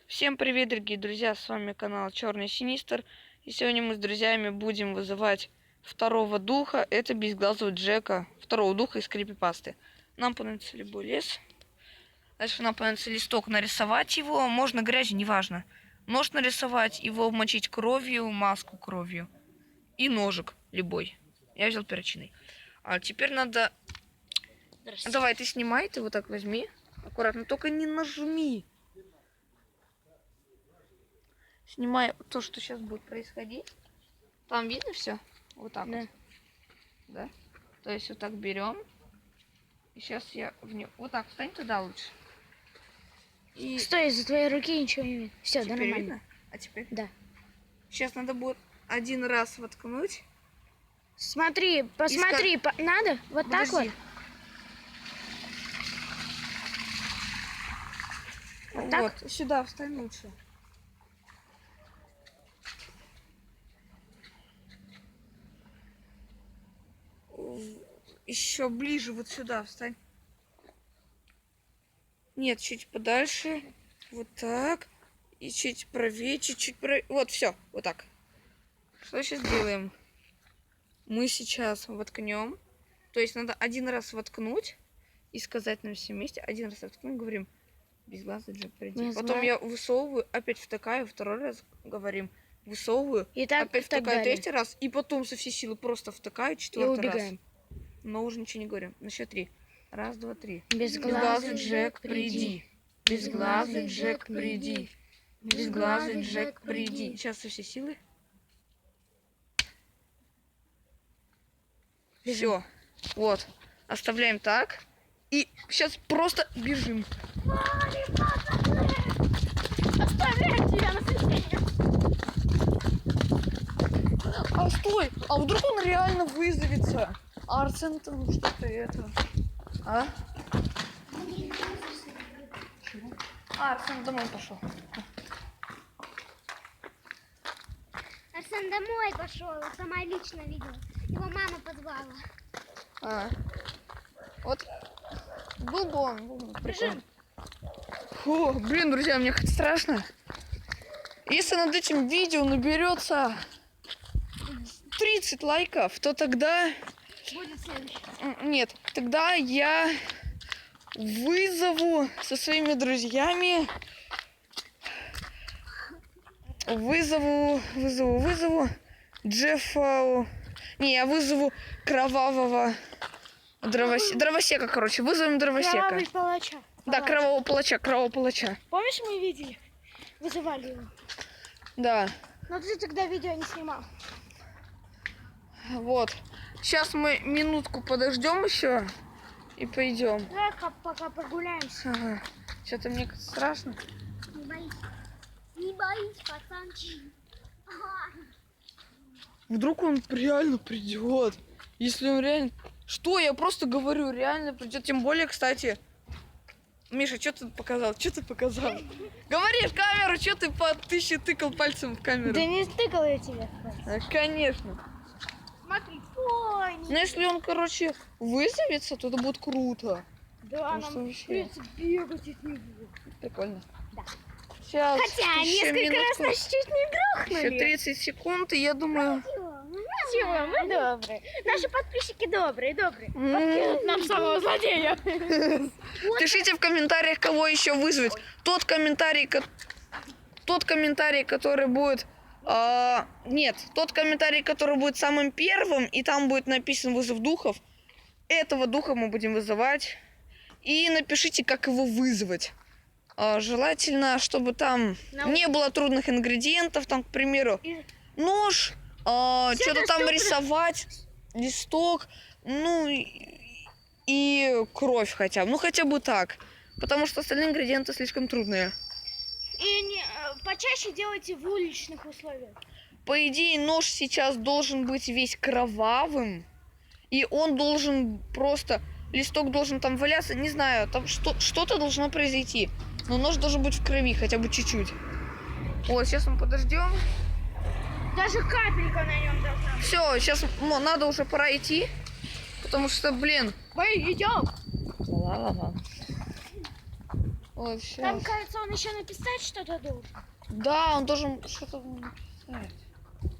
Всем привет, дорогие друзья, с вами канал Черный Синистер. И сегодня мы с друзьями будем вызывать второго духа. Это безглазого Джека, второго духа из крипипасты. Нам понадобится любой лес. Дальше нам понадобится листок, нарисовать его. Можно грязью, неважно. Нож нарисовать, его вмочить кровью, маску кровью. И ножик любой. Я взял перочинный. А теперь надо... Давай, ты снимай, ты вот так возьми. Аккуратно, только не нажми. Снимай то, что сейчас будет происходить. Там видно все? Вот так да. Вот. Да? То есть вот так берем. И сейчас я в нее... Вот так, встань туда лучше. И... Стой, из-за твоей руки ничего не видно. Все, да, Теперь нормально. видно? А теперь? Да. Сейчас надо будет один раз воткнуть. Смотри, посмотри, надо? Вот так вот? Вот так? Вот, сюда встань лучше. Еще ближе вот сюда встань. Нет, чуть подальше. Вот так. И чуть правее, чуть-чуть правее. Вот, все, вот так. Что сейчас делаем? Мы сейчас воткнем. То есть надо один раз воткнуть и сказать нам все вместе. Один раз воткнуть, говорим, безглазый Джек, приди. Потом я высовываю, опять втыкаю, второй раз говорим, высовываю, и так, опять втыкаю третий раз, и потом со всей силы просто втыкаю четвертый раз. Но уже ничего не говорим. На счет 3. Раз, два, три. Безглазый Джек, приди. Безглазый Джек, приди. Безглазый Джек, приди. Сейчас со всей силы. Все. Вот. Оставляем так. И сейчас просто бежим. Оставляем тебя на свидание. А стой! А вдруг он реально вызовется? А Арсен там что-то это... А? Чего? А, Арсен домой пошел. Арсен домой пошел, я сама лично видела. Его мама позвала. А. Вот. Был бы он прикольно. Фу, блин, друзья, мне хоть страшно. Если над этим видео наберется 30 лайков, то тогда... Будет следующий. Нет, тогда я вызову со своими друзьями. Вызову Джеффа. Не, я вызову кровавого дровосека, короче. Вызовем дровосека. Кровавый палача. Да, кровавого палача. Помнишь, мы видели? Вызывали его. Да. Но ты тогда видео не снимал. Вот. Сейчас мы минутку подождем еще и пойдем. Давай пока прогуляемся. Ага. Что-то мне страшно. Не боись. Не боись, пацанчик. Вдруг он реально придет. Если он реально... Что? Я просто говорю, реально придет. Тем более, кстати... Миша, что ты показал? Что ты показал? Говори в камеру, что ты по 1000 тыкал пальцем в камеру? Да не стыкал я тебя. Конечно. Смотри, ой. Но если он, короче, вызовется, то это будет круто. Да, что нам вообще? придется бегать от него. Прикольно. Да. Сейчас. Хотя несколько раз нас чуть не грохнули. Еще 30 секунд, и я думаю... Чего, мы добрые. Наши подписчики добрые. Подкинут нам самого злодея. Пишите в комментариях, кого еще вызвать. Тот комментарий, который будет... нет, тот комментарий, который будет самым первым, и там будет написан вызов духов. Этого духа мы будем вызывать. И напишите, как его вызвать. Желательно, чтобы там не было трудных ингредиентов. Там, к примеру, нож, что-то там рисовать, листок, ну и кровь хотя бы. Ну хотя бы так. Потому что остальные ингредиенты слишком трудные. И почаще делайте в уличных условиях. По идее, нож сейчас должен быть весь кровавым. И он должен просто... Листок должен там валяться. Не знаю, там что-то должно произойти. Но нож должен быть в крови, хотя бы чуть-чуть. Вот, сейчас мы подождем. Даже капелька на нем должна быть. Все, сейчас надо уже пора идти. Потому что, блин... Мы идем. Ла-ла-ла. Ой, Там, сейчас. кажется, он еще написать что-то должен. Да, он должен что-то написать.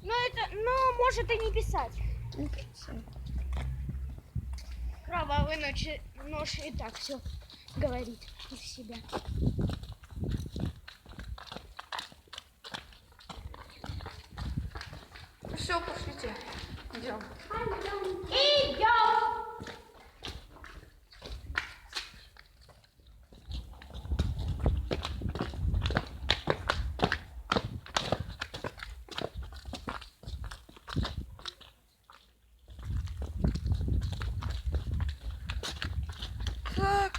Ну, может и не писать. Ну, прицеп. Кровавый нож и так все говорит из себя. Все, пошлите. Идем. Идем! Так.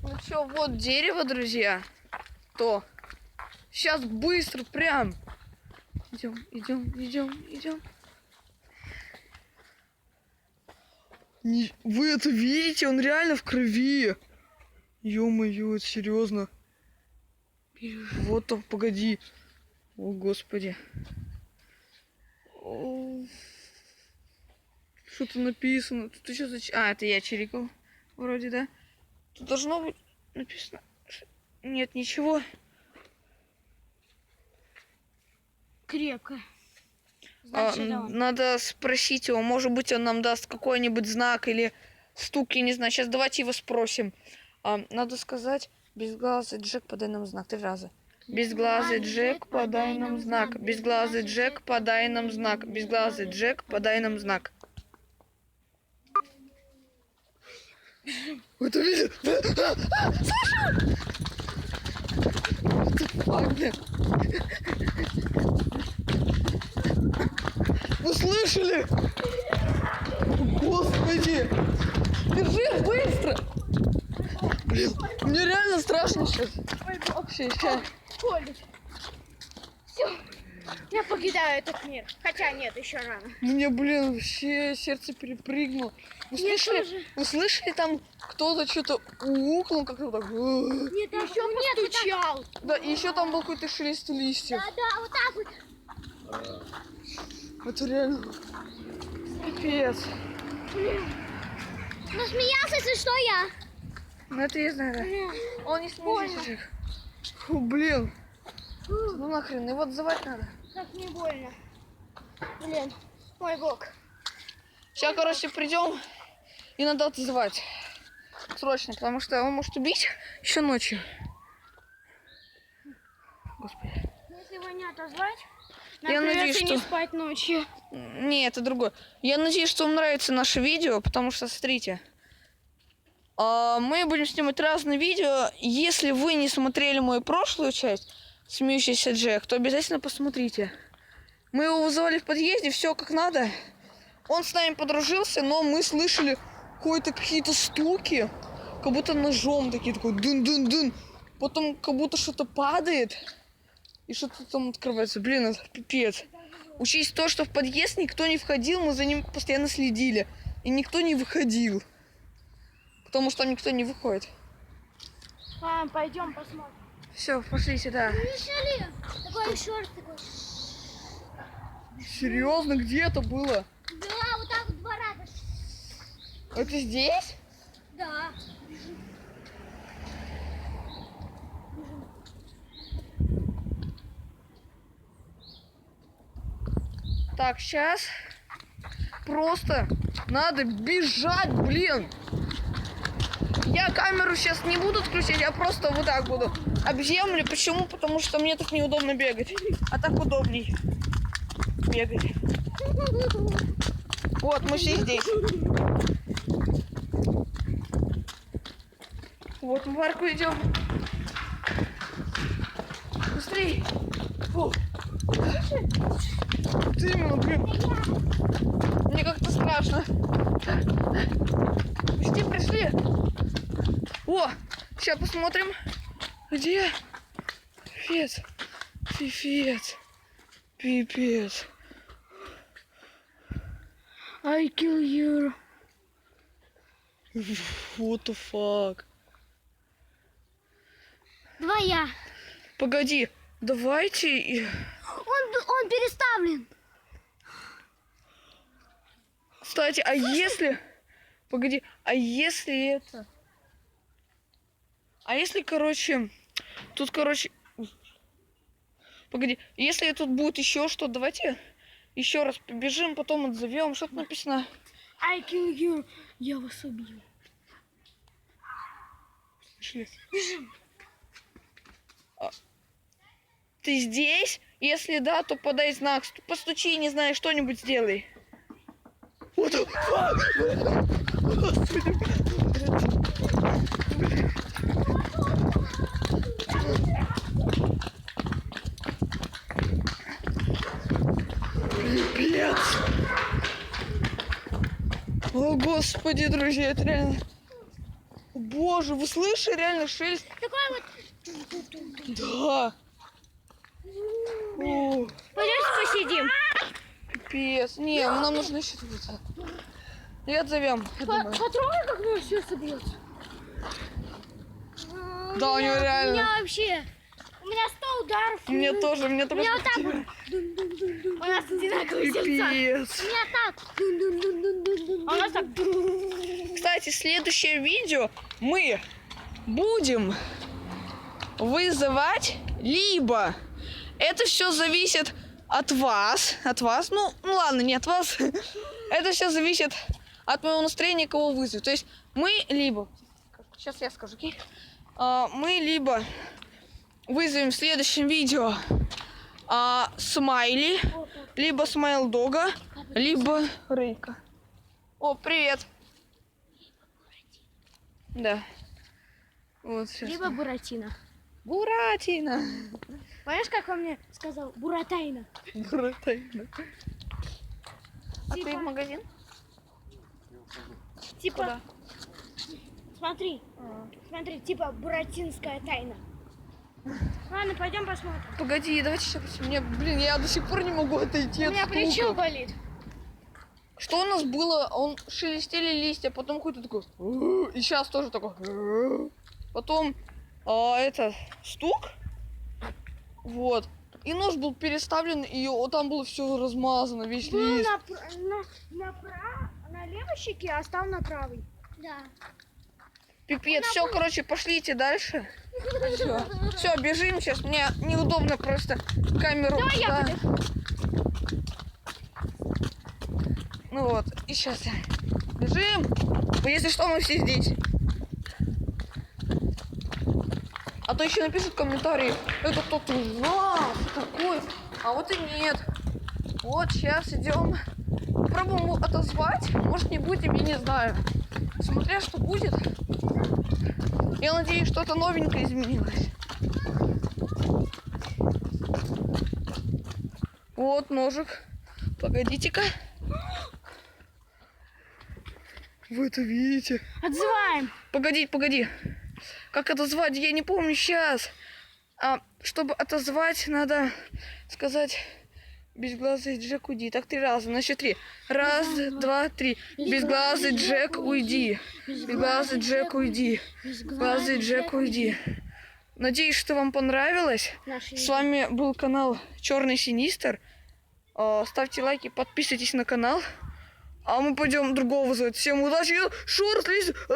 Ну что, вот дерево, друзья. То. Сейчас быстро, прям. Идем, идем, идем, идем. Вы это видите? Он реально в крови. Ё-моё, это серьезно. Вот там, погоди. О, Господи. Что-то написано. Тут еще это я чирикал. Вроде, да? Тут должно быть написано. Нет, ничего. Крепко. Значит, это он. Надо спросить его. Может быть, он нам даст какой-нибудь знак или стук, я не знаю. Сейчас давайте его спросим. Надо сказать, безглазый Джек, подай нам знак. 3 раза. Безглазый Джек, подай нам знак. Безглазый Джек, подай нам знак. Безглазый Джек, подай нам знак. Вы это видите? Вы слышали? Господи! Держи быстро! Блин, мне реально страшно сейчас. Сейчас. Колет. Все. Я покидаю этот мир. Хотя нет, еще рано. Мне, блин, вообще сердце перепрыгнуло. Вы слышали там кто-то что-то уукнул, как-то так. Нет, еще постучал. Да, и еще там был какой-то шелест листьев. Да, вот так вот. Это реально пипец. Ну, смеялся, если что, я. Ну это я знаю, да. Он не смеется. Фу, блин. Ну нахрен, его отзывать надо. Так не больно. Блин, мой бог. Сейчас, короче, придем и надо отзывать. Срочно, потому что он может убить еще ночью. Господи. Если его не отозвать, Я нам надеюсь, придется не что... спать ночью. Не, это другое. Я надеюсь, что вам нравится наше видео, потому что, смотрите, мы будем снимать разные видео. Если вы не смотрели мою прошлую часть, «Смеющийся Джек», то обязательно посмотрите. Мы его вызывали в подъезде, все как надо. Он с нами подружился, но мы слышали какие-то стуки, как будто ножом такие, такой дын-дын-дын. Потом как будто что-то падает, и что-то там открывается. Блин, это пипец. Учесть то, что в подъезд никто не входил, мы за ним постоянно следили. И никто не выходил. Потому что там никто не выходит. Пойдем посмотрим. Все, пошли сюда. Решили. Такой шорт такой. Серьезно, где это было? Да, вот так вот 2 раза. Это здесь? Да. Так, сейчас просто надо бежать, блин. Я камеру сейчас не буду включать, я просто вот так буду об землю. Почему? Потому что мне так неудобно бегать. А так удобней бегать. Вот, мы все здесь. Вот, мы в арку идем. Быстрей. Фу. Ты именно, блин. Мне как-то страшно. Почти пришли. О, сейчас посмотрим. Где? Пипец. Пипец. Пипец. I kill you. What the fuck? 2. Погоди, давайте... Он переставлен. Кстати, а если... Погоди, а если это... А если, короче... Тут, короче... Погоди, если тут будет еще что, давайте еще раз побежим, потом отзовем. Что тут написано? I kill you. Я вас убью. Пошли. Ты здесь? Если да, то подай знак. Постучи, не знаю, что-нибудь сделай. Вот. Пипец. О, господи, друзья, это реально... Боже, вы слышите реально шелест? Такой вот. Да. О, Пойдем посидим. пипец. Не, ну нам нужно еще тут. И отзовем. я думаю. Потрогай, как у нас сердце бьется. Да, у него У реально. меня вообще. У меня 100 ударов. Мне тоже, мне У только. меня вот так вот. У нас одинаковые сердца. Пипец. У меня так. А у нас так. Кстати, следующее видео мы будем вызывать либо. Это все зависит от вас. От вас. Ну ладно, не от вас. Это все зависит от моего настроения, кого вызовет. То есть мы либо. Сейчас я скажу, окей? Мы либо вызовем в следующем видео Смайли, либо Смайл Дога, либо Рейка. О, привет. Да. Вот сейчас. Либо Буратино. Буратино. Понимаешь, как он мне сказал? Буратайна. Буратино. А ты Типа- в магазин? Типа, Куда? смотри, смотри, типа буратинская тайна. Ладно, пойдем посмотрим. Погоди, давайте сейчас. Мне, блин, я до сих пор не могу отойти У от меня стука. плечо болит. Что у нас было? Он шелестели листья, потом какой-то такой. И сейчас тоже такой. Потом это стук. Вот. И нож был переставлен, и там было все размазано, весь Был лист. на левой щеке, а стал на правой. Да. Пипец, все, короче, пошлите дальше. Все, бежим сейчас. Мне неудобно просто камеру. Давай я да. Ну вот, и сейчас бежим. Если что, мы все здесь. А то еще напишут в комментарии, это тот ужас такой. А вот и нет. Вот сейчас идем. Попробуем его отозвать. Может не будем, я не знаю. Смотря что будет. Я надеюсь, что-то новенькое изменилось. Вот ножик. Погодите-ка. Вы это видите? Отзываем. Погоди, погоди. Как отозвать? Я не помню сейчас. Чтобы отозвать, надо сказать безглазый Джек, уйди. Так 3 раза. На счет 3. 1, 2, 3. Безглазый Джек, уйди. Безглазый Джек, уйди. Безглазый Джек, уйди. Надеюсь, что вам понравилось. С вами был канал Черный Синистер. Ставьте лайки, подписывайтесь на канал. А мы пойдем другого вызывать. Всем удачи. Шорт,